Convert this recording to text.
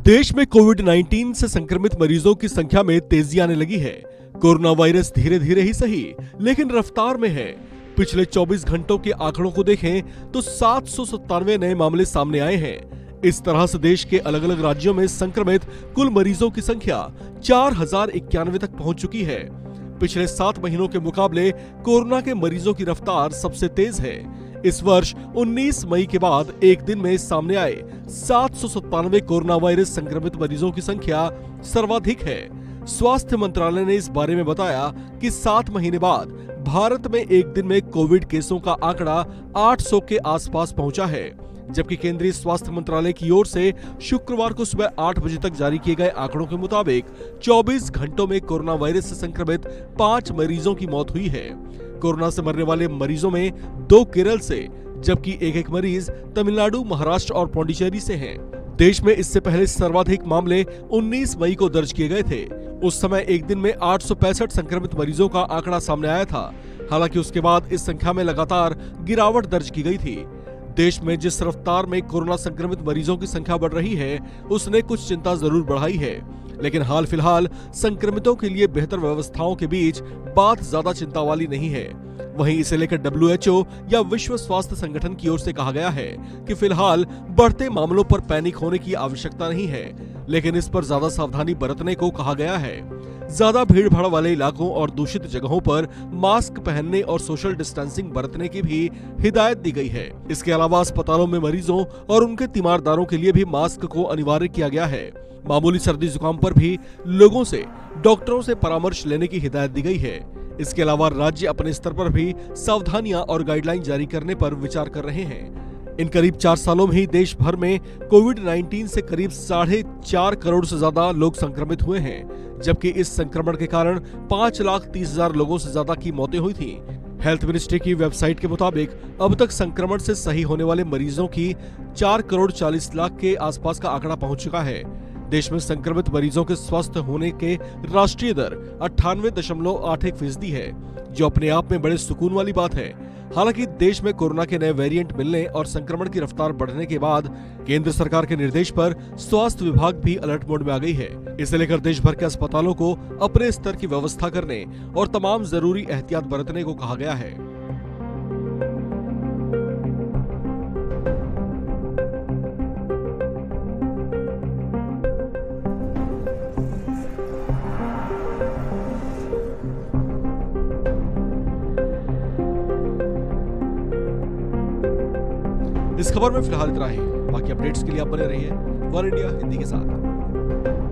देश में कोविड-19 से संक्रमित मरीजों की संख्या में तेजी आने लगी है। कोरोना वायरस धीरे धीरे ही सही, लेकिन रफ्तार में है। पिछले 24 घंटों के आंकड़ों को देखें तो 797 नए मामले सामने आए हैं। इस तरह से देश के अलग अलग राज्यों में संक्रमित कुल मरीजों की संख्या 4091 तक पहुंच चुकी है। पिछले 7 महीनों के मुकाबले कोरोना के मरीजों की रफ्तार सबसे तेज है। इस वर्ष 19 मई के बाद एक दिन में सामने आए 797 कोरोना वायरस संक्रमित मरीजों की संख्या सर्वाधिक है। स्वास्थ्य मंत्रालय ने इस बारे में बताया कि 7 महीने बाद भारत में एक दिन में कोविड केसों का आंकड़ा 800 के आसपास पहुंचा है, जबकि केंद्रीय स्वास्थ्य मंत्रालय की ओर से शुक्रवार को सुबह 8 बजे तक जारी किए गए आंकड़ों के मुताबिक 24 घंटों में कोरोना वायरस से संक्रमित 5 मरीजों की मौत हुई है। कोरोना से मरने वाले मरीजों में 2 केरल से, जबकि एक मरीज तमिलनाडु, महाराष्ट्र और पौंडीचेरी से हैं। देश में इससे पहले सर्वाधिक मामले 19 मई को दर्ज किए गए थे। उस समय एक दिन में 865 संक्रमित मरीजों का आंकड़ा सामने आया था। हालांकि उसके बाद इस संख्या में लगातार गिरावट दर्ज की गई थी। देश में जिस रफ्तार में कोरोना संक्रमित मरीजों की संख्या बढ़ रही है, उसने कुछ चिंता जरूर बढ़ाई है, लेकिन हाल फिलहाल संक्रमितों के लिए बेहतर व्यवस्थाओं के बीच बात ज्यादा चिंता वाली नहीं है। वहीं इसे लेकर WHO या विश्व स्वास्थ्य संगठन की ओर से कहा गया है कि फिलहाल बढ़ते मामलों पर पैनिक होने की आवश्यकता नहीं है, लेकिन इस पर ज्यादा सावधानी बरतने को कहा गया है। ज्यादा भीड़ भाड़ वाले इलाकों और दूषित जगहों पर मास्क पहनने और सोशल डिस्टेंसिंग बरतने की भी हिदायत दी गई है। इसके अलावा अस्पतालों में मरीजों और उनके तीमारदारों के लिए भी मास्क को अनिवार्य किया गया है। मामूली सर्दी जुकाम पर भी लोगों से डॉक्टरों से परामर्श लेने की हिदायत दी गई है। इसके अलावा राज्य अपने स्तर पर भी सावधानियां और गाइडलाइन जारी करने पर विचार कर रहे हैं। इन करीब 4 सालों में ही देश भर में कोविड-19 से करीब 4.5 करोड़ से ज्यादा लोग संक्रमित हुए हैं, जबकि इस संक्रमण के कारण 5,30,000 लोगों से ज्यादा की मौतें हुई थी। हेल्थ मिनिस्ट्री की वेबसाइट के मुताबिक अब तक संक्रमण से सही होने वाले मरीजों की 4 करोड़ 40 लाख के आसपास का आंकड़ा पहुंच चुका है। देश में संक्रमित मरीजों के स्वस्थ होने के राष्ट्रीय दर 98.81% है, जो अपने आप में बड़े सुकून वाली बात है। हालांकि देश में कोरोना के नए वेरिएंट मिलने और संक्रमण की रफ्तार बढ़ने के बाद केंद्र सरकार के निर्देश पर स्वास्थ्य विभाग भी अलर्ट मोड में आ गई है। इसे लेकर देश भर के अस्पतालों को अपने स्तर की व्यवस्था करने और तमाम जरूरी एहतियात बरतने को कहा गया है। इस खबर में फिलहाल इतना ही। बाकी अपडेट्स के लिए आप बने रहिए वन इंडिया हिंदी के साथ।